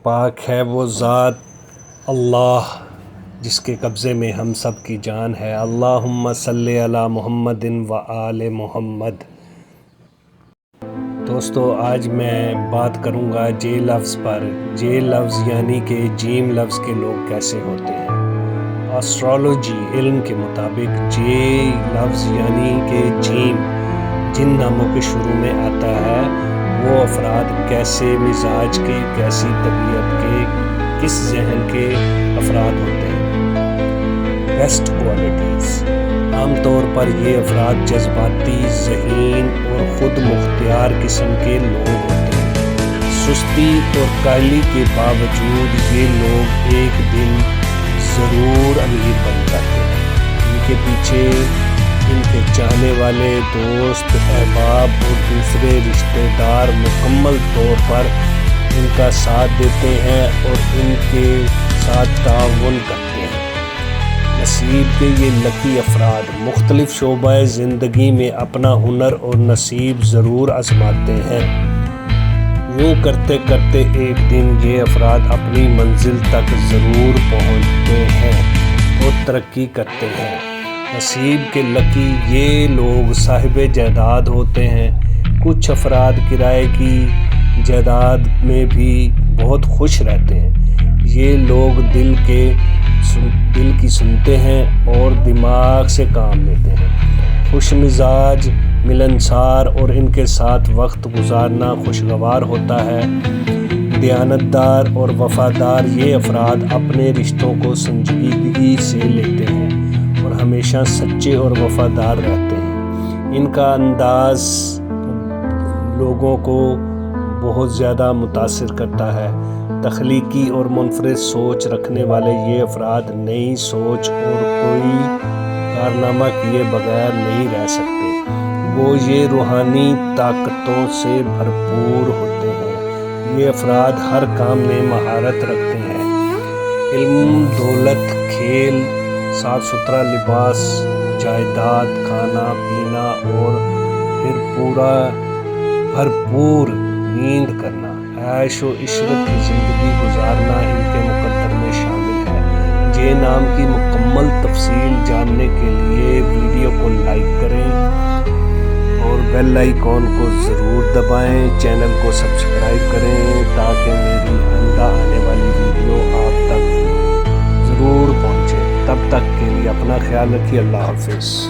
پاک ہے وہ ذات اللہ جس کے قبضے میں ہم سب کی جان ہے۔ اللہم صلی علی محمد و آل محمد۔ دوستو آج میں بات کروں گا جے لفظ پر۔ جے لفظ یعنی کہ جیم لفظ کے لوگ کیسے ہوتے ہیں۔ ایسٹرولوجی علم کے مطابق جے لفظ یعنی کہ جیم جن ناموں کے شروع میں آتا ہے وہ افراد کیسے مزاج کے، کیسی طبیعت کے، کس ذہن کے افراد ہوتے ہیں۔ بیسٹ کوالٹیز، عام طور پر یہ افراد جذباتی، ذہین اور خود مختار قسم کے لوگ ہوتے ہیں۔ سستی اور کاہلی کے باوجود یہ لوگ ایک دن ضرور امیر بن جاتے ہیں۔ ان کے پیچھے ان کے چاہنے والے دوست، احباب اور دوسرے رشتہ دار مکمل طور پر ان کا ساتھ دیتے ہیں اور ان کے ساتھ تعاون کرتے ہیں۔ نصیب کے یہ لکی افراد مختلف شعبہ زندگی میں اپنا ہنر اور نصیب ضرور آزماتے ہیں۔ یوں کرتے کرتے ایک دن یہ افراد اپنی منزل تک ضرور پہنچتے ہیں اور ترقی کرتے ہیں۔ نصیب کے لکی یہ لوگ صاحب جائیداد ہوتے ہیں۔ کچھ افراد کرائے کی جائیداد میں بھی بہت خوش رہتے ہیں۔ یہ لوگ دل کی سنتے ہیں اور دماغ سے کام لیتے ہیں۔ خوش مزاج، ملنسار اور ان کے ساتھ وقت گزارنا خوشگوار ہوتا ہے۔ دیانتدار اور وفادار یہ افراد اپنے رشتوں کو سنجیدگی سے لیتے ہیں اور ہمیشہ سچے اور وفادار رہتے ہیں۔ ان کا انداز لوگوں کو بہت زیادہ متاثر کرتا ہے۔ تخلیقی اور منفرد سوچ رکھنے والے یہ افراد نئی سوچ اور کوئی کارنامہ کیے بغیر نہیں رہ سکتے۔ وہ یہ روحانی طاقتوں سے بھرپور ہوتے ہیں۔ یہ افراد ہر کام میں مہارت رکھتے ہیں۔ علم، دولت، کھیل، صاف ستھرا لباس، جائیداد، کھانا پینا اور پھر بھرپور نیند کرنا، عیش و عشرت کی زندگی گزارنا ان کے مقدر میں شامل ہے۔ جے نام کی مکمل تفصیل جاننے کے لیے ویڈیو کو لائک کریں اور بیل آئیکن کو ضرور دبائیں۔ چینل کو سبسکرائب کریں تاکہ میری آئندہ آنے والی ویڈیو آپ تک ضرور پہنچے۔ تب تک کے لیے اپنا خیال رکھیے۔ اللہ حافظ۔